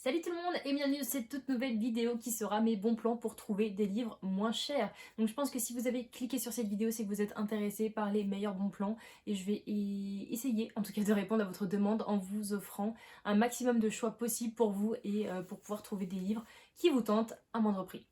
Salut tout le monde et bienvenue dans cette toute nouvelle vidéo qui sera mes bons plans pour trouver des livres moins chers. Donc je pense que si vous avez cliqué sur cette vidéo, c'est que vous êtes intéressé par les meilleurs bons plans et je vais essayer en tout cas de répondre à votre demande en vous offrant un maximum de choix possible pour vous et pour pouvoir trouver des livres qui vous tentent à moindre prix.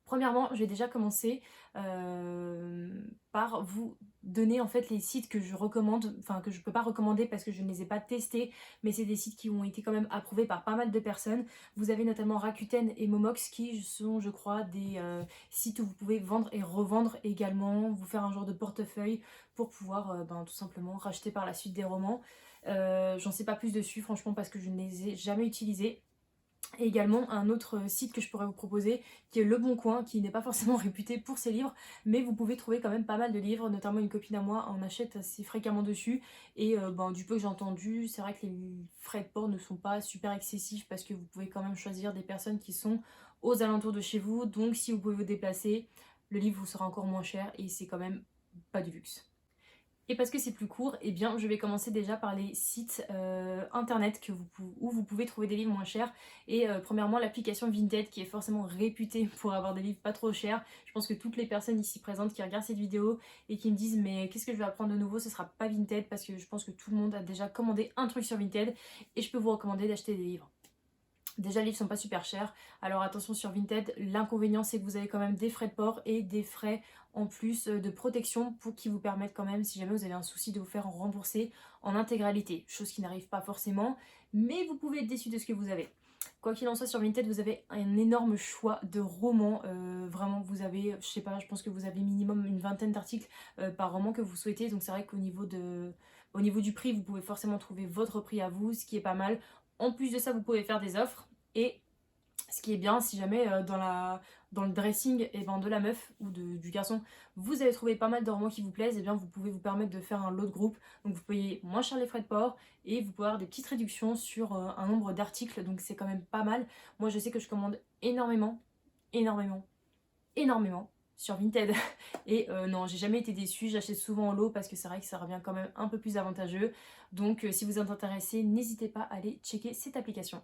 Premièrement, je vais déjà commencer par vous donner en fait les sites que je recommande, enfin que je peux pas recommander parce que je ne les ai pas testés, mais c'est des sites qui ont été quand même approuvés par pas mal de personnes. Vous avez notamment Rakuten et Momox qui sont, je crois, des sites où vous pouvez vendre et revendre également, vous faire un genre de portefeuille pour pouvoir tout simplement racheter par la suite des romans. J'en sais pas plus dessus franchement parce que je ne les ai jamais utilisés. Et également un autre site que je pourrais vous proposer qui est Le Bon Coin, qui n'est pas forcément réputé pour ses livres, mais vous pouvez trouver quand même pas mal de livres, notamment une copine à moi en achète assez fréquemment dessus. Et du peu que j'ai entendu, c'est vrai que les frais de port ne sont pas super excessifs parce que vous pouvez quand même choisir des personnes qui sont aux alentours de chez vous, donc si vous pouvez vous déplacer, le livre vous sera encore moins cher et c'est quand même pas du luxe. Et parce que c'est plus court, eh bien je vais commencer déjà par les sites internet où vous pouvez trouver des livres moins chers. Et premièrement l'application Vinted qui est forcément réputée pour avoir des livres pas trop chers. Je pense que toutes les personnes ici présentes qui regardent cette vidéo et qui me disent mais qu'est-ce que je vais apprendre de nouveau, ce sera pas Vinted parce que je pense que tout le monde a déjà commandé un truc sur Vinted et je peux vous recommander d'acheter des livres. Déjà, les livres sont pas super chers. Alors attention sur Vinted, l'inconvénient c'est que vous avez quand même des frais de port et des frais en plus de protection pour qui vous permettent quand même, si jamais vous avez un souci, de vous faire rembourser en intégralité. Chose qui n'arrive pas forcément, mais vous pouvez être déçu de ce que vous avez. Quoi qu'il en soit, sur Vinted, vous avez un énorme choix de romans. Vraiment, vous avez, je sais pas, je pense que vous avez minimum une vingtaine d'articles par roman que vous souhaitez. Donc c'est vrai au niveau du prix, vous pouvez forcément trouver votre prix à vous, ce qui est pas mal. En plus de ça, vous pouvez faire des offres. Et ce qui est bien, si jamais dans le dressing de la meuf ou du garçon, vous avez trouvé pas mal de romans qui vous plaisent, et bien vous pouvez vous permettre de faire un lot de groupe. Donc vous payez moins cher les frais de port et vous pouvez avoir des petites réductions sur un nombre d'articles. Donc c'est quand même pas mal. Moi je sais que je commande énormément, énormément, énormément sur Vinted. Et non, j'ai jamais été déçue, j'achète souvent en lot parce que c'est vrai que ça revient quand même un peu plus avantageux. Donc si vous êtes intéressé, n'hésitez pas à aller checker cette application.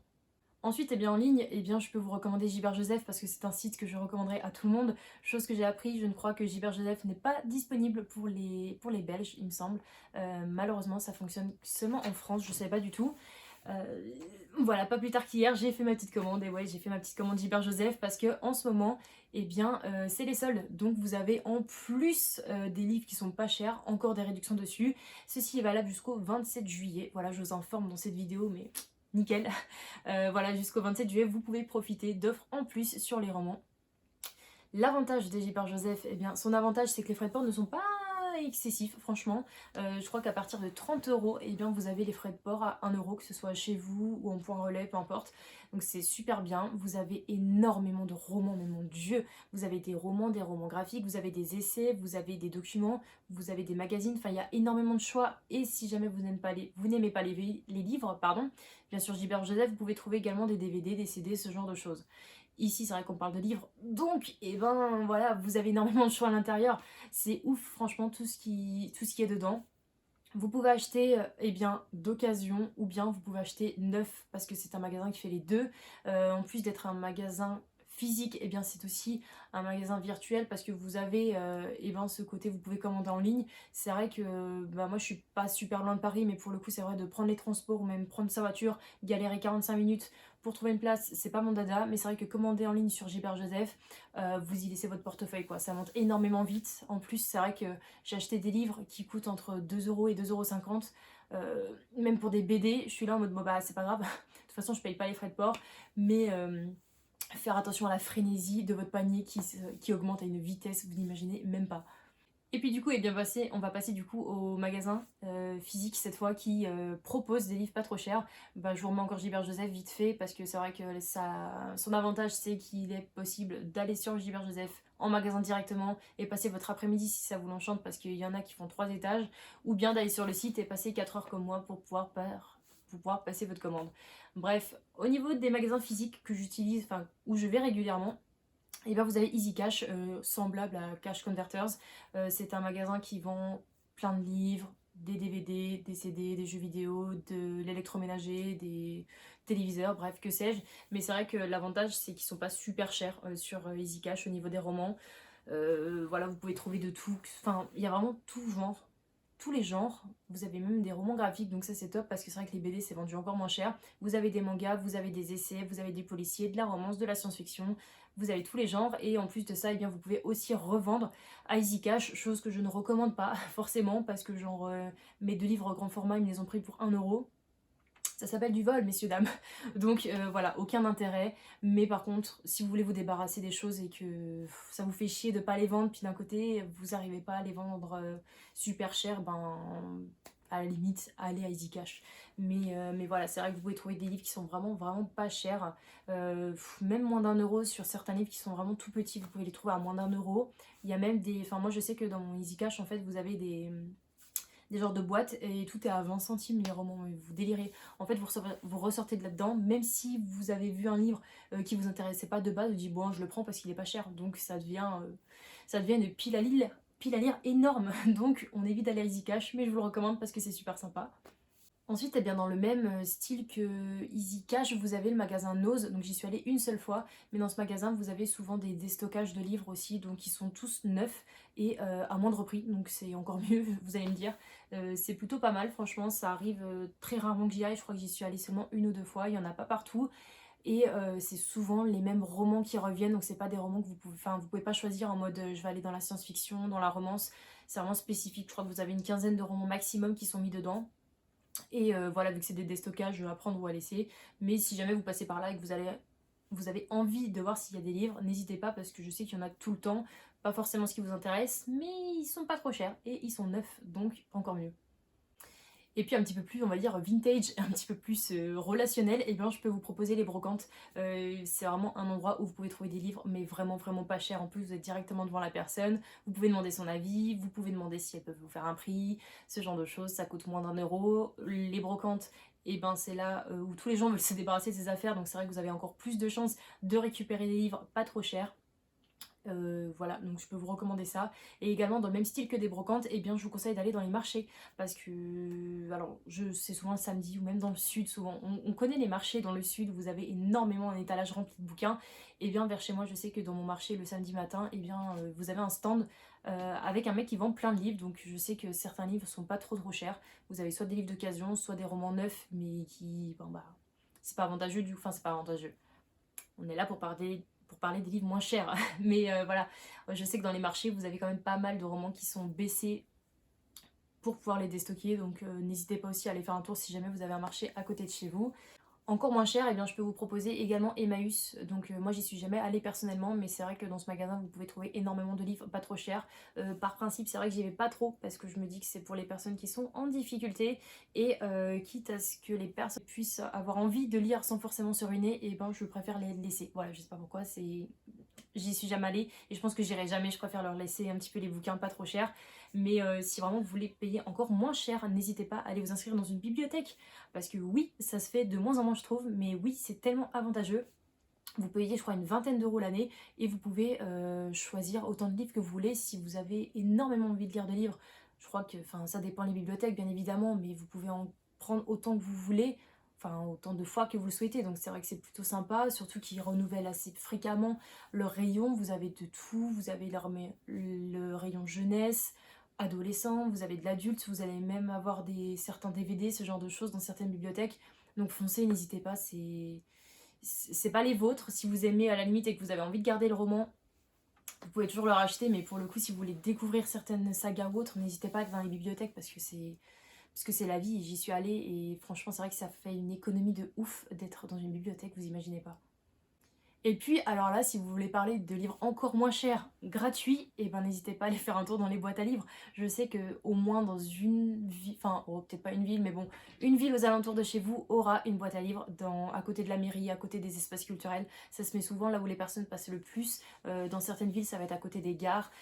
Ensuite, en ligne, je peux vous recommander Gilbert Joseph parce que c'est un site que je recommanderais à tout le monde. Chose que j'ai appris, je ne crois que Gilbert Joseph n'est pas disponible pour les Belges, il me semble. Malheureusement, ça fonctionne seulement en France, je ne savais pas du tout. Voilà, pas plus tard qu'hier, j'ai fait ma petite commande. Et ouais, j'ai fait ma petite commande Gilbert Joseph parce que en ce moment, c'est les soldes. Donc vous avez en plus des livres qui sont pas chers, encore des réductions dessus. Ceci est valable jusqu'au 27 juillet. Voilà, je vous informe dans cette vidéo, mais nickel. Voilà, jusqu'au 27 juillet, vous pouvez profiter d'offres en plus sur les romans. L'avantage de J. Joseph, son avantage c'est que les frais de port ne sont pas excessifs, franchement. Je crois qu'à partir de 30 euros, vous avez les frais de port à 1 euro, que ce soit chez vous ou en point relais, peu importe. Donc c'est super bien. Vous avez énormément de romans, mais mon Dieu, vous avez des romans graphiques, vous avez des essais, vous avez des documents, vous avez des magazines. Enfin, il y a énormément de choix. Et si jamais vous n'aimez pas les livres, pardon, bien sûr, Gilbert Joseph, vous pouvez trouver également des DVD, des CD, ce genre de choses. Ici, c'est vrai qu'on parle de livres, donc, voilà, vous avez énormément de choix à l'intérieur. C'est ouf, franchement, tout ce qui est dedans. Vous pouvez acheter d'occasion ou bien vous pouvez acheter neuf parce que c'est un magasin qui fait les deux. En plus d'être un magasin physique, c'est aussi un magasin virtuel parce que vous avez ce côté vous pouvez commander en ligne. C'est vrai que moi je suis pas super loin de Paris, mais pour le coup c'est vrai de prendre les transports ou même prendre sa voiture, galérer 45 minutes pour trouver une place, c'est pas mon dada, mais c'est vrai que commander en ligne sur Gilbert Joseph, vous y laissez votre portefeuille quoi, ça monte énormément vite. En plus c'est vrai que j'ai acheté des livres qui coûtent entre 2 euros et 2,50 €. Même pour des BD, je suis là en mode bon bah c'est pas grave, de toute façon je paye pas les frais de port, mais faire attention à la frénésie de votre panier qui augmente à une vitesse, vous n'imaginez même pas. Et puis du coup, on va passer du coup au magasin physique cette fois qui propose des livres pas trop chers. Je vous remets encore Gilbert Joseph vite fait parce que c'est vrai que son avantage c'est qu'il est possible d'aller sur Gilbert Joseph en magasin directement et passer votre après-midi si ça vous l'enchante parce qu'il y en a qui font 3 étages, ou bien d'aller sur le site et passer 4 heures comme moi pour pouvoir passer votre commande. Bref, au niveau des magasins physiques que j'utilise, où je vais régulièrement, Et bien vous avez Easy Cash, semblable à Cash Converters. C'est un magasin qui vend plein de livres, des DVD, des CD, des jeux vidéo, de l'électroménager, des téléviseurs, bref, que sais-je. Mais c'est vrai que l'avantage, c'est qu'ils sont pas super chers sur Easy Cash au niveau des romans. Voilà, vous pouvez trouver de tout. Enfin, il y a vraiment tout genre. Tous les genres, vous avez même des romans graphiques, donc ça c'est top parce que c'est vrai que les BD c'est vendu encore moins cher. Vous avez des mangas, vous avez des essais, vous avez des policiers, de la romance, de la science-fiction, vous avez tous les genres et en plus de ça, eh bien, vous pouvez aussi revendre à Easy Cash, chose que je ne recommande pas forcément parce que genre mes 2 livres grand format ils me les ont pris pour 1 euro. Ça s'appelle du vol, messieurs, dames. Donc voilà, aucun intérêt. Mais par contre, si vous voulez vous débarrasser des choses et que ça vous fait chier de pas les vendre, puis d'un côté, vous n'arrivez pas à les vendre super cher, ben à la limite, allez à Easy Cash. Mais voilà, c'est vrai que vous pouvez trouver des livres qui sont vraiment, vraiment pas chers. Même moins d'1 euro sur certains livres qui sont vraiment tout petits, vous pouvez les trouver à moins d'1 euro. Il y a même des... Enfin, moi, je sais que dans mon Easy Cash, en fait, vous avez des genres de boîtes et tout est à 20 centimes les romans, vous délirez. En fait, vous ressortez de là-dedans, même si vous avez vu un livre qui vous intéressait pas de base, vous dites bon, je le prends parce qu'il est pas cher. Donc ça devient une pile à lire énorme. Donc on évite d'aller à Easy Cash, mais je vous le recommande parce que c'est super sympa. Ensuite, eh bien, dans le même style que Easy Cash, vous avez le magasin Nose. Donc j'y suis allée une seule fois, mais dans ce magasin, vous avez souvent des déstockages de livres aussi, donc ils sont tous neufs et à moindre prix. Donc c'est encore mieux, vous allez me dire. C'est plutôt pas mal, franchement, ça arrive très rarement que j'y aille. Je crois que j'y suis allée seulement 1 ou 2 fois, il y en a pas partout. Et c'est souvent les mêmes romans qui reviennent, donc c'est pas des romans que vous pouvez pas choisir en mode je vais aller dans la science-fiction, dans la romance. C'est vraiment spécifique. Je crois que vous avez une quinzaine de romans maximum qui sont mis dedans. Et voilà, vu que c'est des déstockages à prendre ou à laisser. Mais si jamais vous passez par là et que vous avez envie de voir s'il y a des livres, n'hésitez pas parce que je sais qu'il y en a tout le temps. Pas forcément ce qui vous intéresse, mais ils sont pas trop chers et ils sont neufs, donc encore mieux. Et puis un petit peu plus, on va dire, vintage, un petit peu plus relationnel, et bien je peux vous proposer les brocantes. C'est vraiment un endroit où vous pouvez trouver des livres, mais vraiment vraiment pas cher. En plus, vous êtes directement devant la personne, vous pouvez demander son avis, vous pouvez demander si elle peut vous faire un prix, ce genre de choses, ça coûte moins d'1 euro. Les brocantes, et ben c'est là où tous les gens veulent se débarrasser de ces affaires, donc c'est vrai que vous avez encore plus de chances de récupérer des livres pas trop chers. Voilà, donc je peux vous recommander ça. Et également dans le même style que des brocantes, eh bien je vous conseille d'aller dans les marchés. Parce que, alors, c'est souvent le samedi ou même dans le sud, souvent. On connaît les marchés dans le sud où vous avez énormément un étalage rempli de bouquins. Et bien vers chez moi, je sais que dans mon marché le samedi matin, eh bien vous avez un stand avec un mec qui vend plein de livres. Donc je sais que certains livres sont pas trop chers. Vous avez soit des livres d'occasion, soit des romans neufs, mais qui, bon bah, c'est pas avantageux du coup, enfin c'est pas avantageux. On est là pour parler des livres moins chers. Mais voilà, je sais que dans les marchés, vous avez quand même pas mal de romans qui sont baissés pour pouvoir les déstocker. Donc n'hésitez pas aussi à aller faire un tour si jamais vous avez un marché à côté de chez vous. Encore moins cher, eh bien, je peux vous proposer également Emmaüs. Donc moi j'y suis jamais allée personnellement, mais c'est vrai que dans ce magasin vous pouvez trouver énormément de livres pas trop chers. Par principe c'est vrai que j'y vais pas trop parce que je me dis que c'est pour les personnes qui sont en difficulté et quitte à ce que les personnes puissent avoir envie de lire sans forcément se ruiner, et ben je préfère les laisser. Voilà, je sais pas pourquoi, j'y suis jamais allée et je pense que j'irai jamais. Je préfère leur laisser un petit peu les bouquins pas trop chers. Mais si vraiment vous voulez payer encore moins cher, n'hésitez pas à aller vous inscrire dans une bibliothèque. Parce que oui, ça se fait de moins en moins je trouve, mais oui, c'est tellement avantageux. Vous payez, je crois, une vingtaine d'euros l'année et vous pouvez choisir autant de livres que vous voulez. Si vous avez énormément envie de lire des livres, je crois que, enfin, ça dépend des bibliothèques bien évidemment, mais vous pouvez en prendre autant que vous voulez, enfin, autant de fois que vous le souhaitez. Donc c'est vrai que c'est plutôt sympa, surtout qu'ils renouvellent assez fréquemment leur rayon. Vous avez de tout, vous avez le rayon jeunesse, adolescent, vous avez de l'adulte, vous allez même avoir certains DVD, ce genre de choses dans certaines bibliothèques. Donc foncez, n'hésitez pas, c'est pas les vôtres. Si vous aimez à la limite et que vous avez envie de garder le roman, vous pouvez toujours le racheter, mais pour le coup, si vous voulez découvrir certaines sagas ou autres, n'hésitez pas à aller dans les bibliothèques parce que c'est la vie. J'y suis allée et franchement, c'est vrai que ça fait une économie de ouf d'être dans une bibliothèque, vous imaginez pas. Et puis, alors là, si vous voulez parler de livres encore moins chers, gratuits, et ben n'hésitez pas à aller faire un tour dans les boîtes à livres. Je sais que au moins dans une ville, enfin, peut-être pas une ville, mais bon, une ville aux alentours de chez vous aura une boîte à livres à côté de la mairie, à côté des espaces culturels. Ça se met souvent là où les personnes passent le plus. Dans certaines villes, ça va être à côté des gares.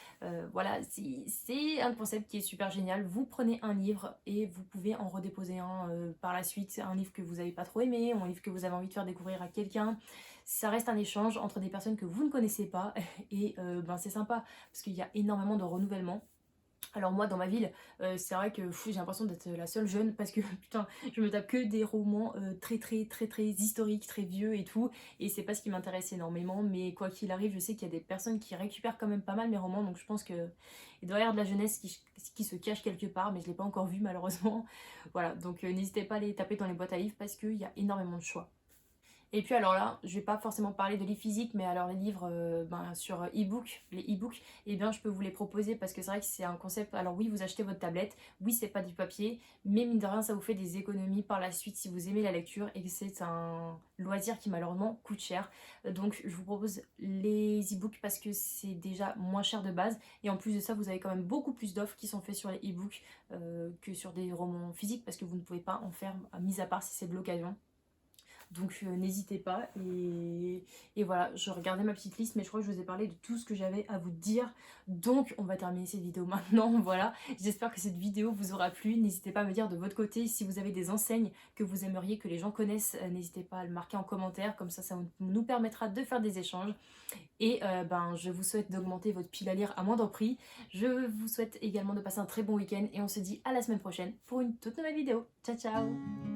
Voilà, c'est un concept qui est super génial. Vous prenez un livre et vous pouvez en redéposer un par la suite. Un livre que vous n'avez pas trop aimé, ou un livre que vous avez envie de faire découvrir à quelqu'un. ça reste un échange entre des personnes que vous ne connaissez pas et ben, c'est sympa parce qu'il y a énormément de renouvellement. Alors moi dans ma ville, c'est vrai que j'ai l'impression d'être la seule jeune parce que putain, je me tape que des romans, très historiques, très vieux et tout et c'est pas ce qui m'intéresse énormément mais quoi qu'il arrive, je sais qu'il y a des personnes qui récupèrent quand même pas mal mes romans donc je pense qu'il doit y avoir de la jeunesse qui se cache quelque part mais je l'ai pas encore vu malheureusement. Voilà, donc n'hésitez pas à les taper dans les boîtes à livres parce qu'il y a énormément de choix. Et puis alors là, je vais pas forcément parler de livres physiques, mais alors les livres ben, sur e-book, les e-books, eh bien je peux vous les proposer parce que c'est vrai que c'est un concept. Alors oui, vous achetez votre tablette, oui c'est pas du papier, mais mine de rien ça vous fait des économies par la suite si vous aimez la lecture et que c'est un loisir qui malheureusement coûte cher. Donc je vous propose les e-books parce que c'est déjà moins cher de base et en plus de ça vous avez quand même beaucoup plus d'offres qui sont faites sur les e-books que sur des romans physiques parce que vous ne pouvez pas en faire, mis à part si c'est de l'occasion. Donc n'hésitez pas. Et voilà, je regardais ma petite liste, mais je crois que je vous ai parlé de tout ce que j'avais à vous dire. Donc on va terminer cette vidéo maintenant. Voilà, j'espère que cette vidéo vous aura plu. N'hésitez pas à me dire de votre côté si vous avez des enseignes que vous aimeriez que les gens connaissent. N'hésitez pas à le marquer en commentaire, comme ça nous permettra de faire des échanges. Et ben, je vous souhaite d'augmenter votre pile à lire à moindre prix. Je vous souhaite également de passer un très bon week-end et on se dit à la semaine prochaine pour une toute nouvelle vidéo. Ciao ciao.